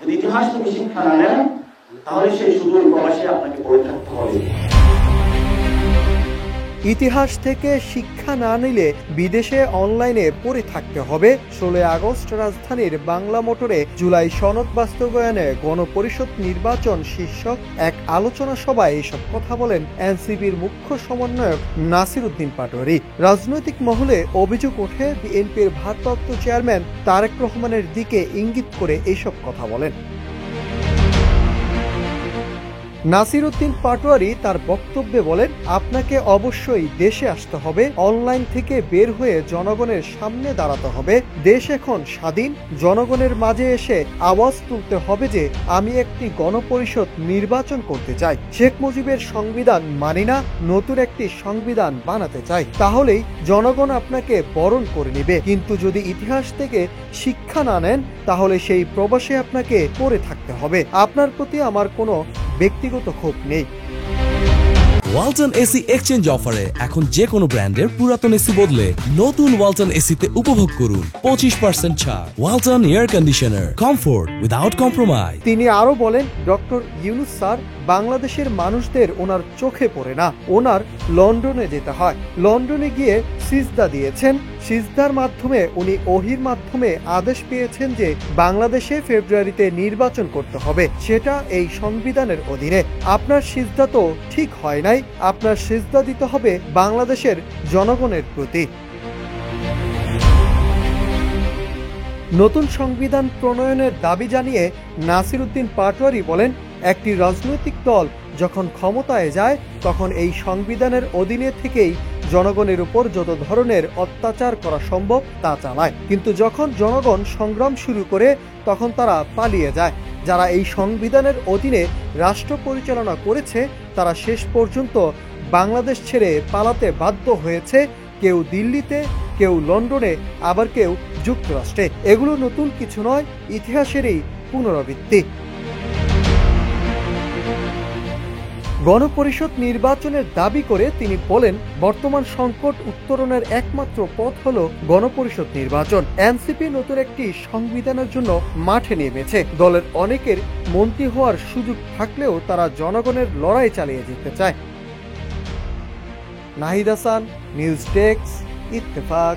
যদি ইতিহাস থেকে শিক্ষা না নেন তাহলে সেই সুদূর প্রবাসে আপনাকে পড়ে থাকতে হবে। ইতিহাস থেকে শিক্ষা না নিলে বিদেশে অনলাইনে পড়ে থাকতে হবে। 16 আগস্ট রাজধানীর বাংলা মোটরে জুলাই সনদ বাস্তবায়নে গণপরিষদ নির্বাচন শীর্ষক এক আলোচনা সভায় এসব কথা বলেন এনসিপির মুখ্য সমন্বয়ক নাসির উদ্দিন পাটোয়ারী। রাজনৈতিক মহলে অভিযোগ ওঠে বিএনপির ভারপ্রাপ্ত চেয়ারম্যান তারেক রহমানের দিকে ইঙ্গিত করে এসব কথা বলেন। নাসির উদ্দিন পাটোয়ারী তার বক্তব্যে বলেন, আপনাকে অবশ্যই দেশে আসতে হবে, অনলাইন থেকে বের হয়ে জনগণের সামনে দাঁড়াতে হবে। দেশ এখন স্বাধীন, জনগণের মাঝে এসে আওয়াজ তুলতে হবে যে আমি একটি গণপরিষদ নির্বাচন করতে চাই, শেখ মুজিবের সংবিধান মানি না, নতুন একটি সংবিধান বানাতে চাই। তাহলেই জনগণ আপনাকে বরণ করে নেবে। কিন্তু যদি ইতিহাস থেকে শিক্ষা না নেন তাহলে সেই প্রবাসে আপনাকে পড়ে থাকতে হবে। আপনার প্রতি আমার কোনো ব্যক্তিগত ক্ষোভ নেই। ওয়ালটন এসি এক্সচেঞ্জ অফারে এখন যে কোনো ব্র্যান্ডের পুরাতন এসি বদলে নতুন ওয়ালটন এসিতে উপভোগ করুন 25% ছাড়। Walton air conditioner, comfort without compromise. তিনি আরো বলেন, ডক্টর ইউনূস স্যার বাংলাদেশের মানুষদের ওনার চোখে পড়ে না, ওনার লন্ডনে যেতে হয়। লন্ডনে গিয়ে সিজদা দিয়েছেন, সিজদার মাধ্যমে উনি ওহির মাধ্যমে আদেশ পেয়েছেন যে বাংলাদেশে ফেব্রুয়ারিতে নির্বাচন করতে হবে, সেটা এই সংবিধানের অধীনে। আপনার সিজদা তো ঠিক হয় নাই, আপনার সিজদা দিতে হবে বাংলাদেশের জনগণের প্রতি। নতুন সংবিধান প্রণয়নের দাবি জানিয়ে নাসির উদ্দিন পাটোয়ারী বলেন, একটি রাজনৈতিক দল যখন ক্ষমতায় যায় তখন এই সংবিধানের অধীনে থেকেই জনগণের উপর যত ধরনের অত্যাচার করা সম্ভব তা চালায়। কিন্তু যখন জনগণ সংগ্রাম শুরু করে তখন তারা পালিয়ে যায়। যারা এই সংবিধানের অধীনে রাষ্ট্র পরিচালনা করেছে তারা শেষ পর্যন্ত বাংলাদেশ ছেড়ে পালাতে বাধ্য হয়েছে, কেউ দিল্লিতে, কেউ লন্ডনে, আবার কেউ যুক্তরাষ্ট্রে। এগুলো নতুন কিছু নয়, ইতিহাসেরই পুনরাবৃত্তি। গণপরিষদ নির্বাচনের দাবি করে তিনি বলেন, বর্তমান সংকট উত্তরণের একমাত্র পথ হলো গণপরিষদ নির্বাচন। এনসিপি নতুন একটি সংবিধানের জন্য মাঠে নেমেছে। দলের অনেকের মন্ত্রী হওয়ার সুযোগ থাকলেও তারা জনগণের লড়াই চালিয়ে যেতে চায়। Nahid Hasan, news desk, Ittefaq.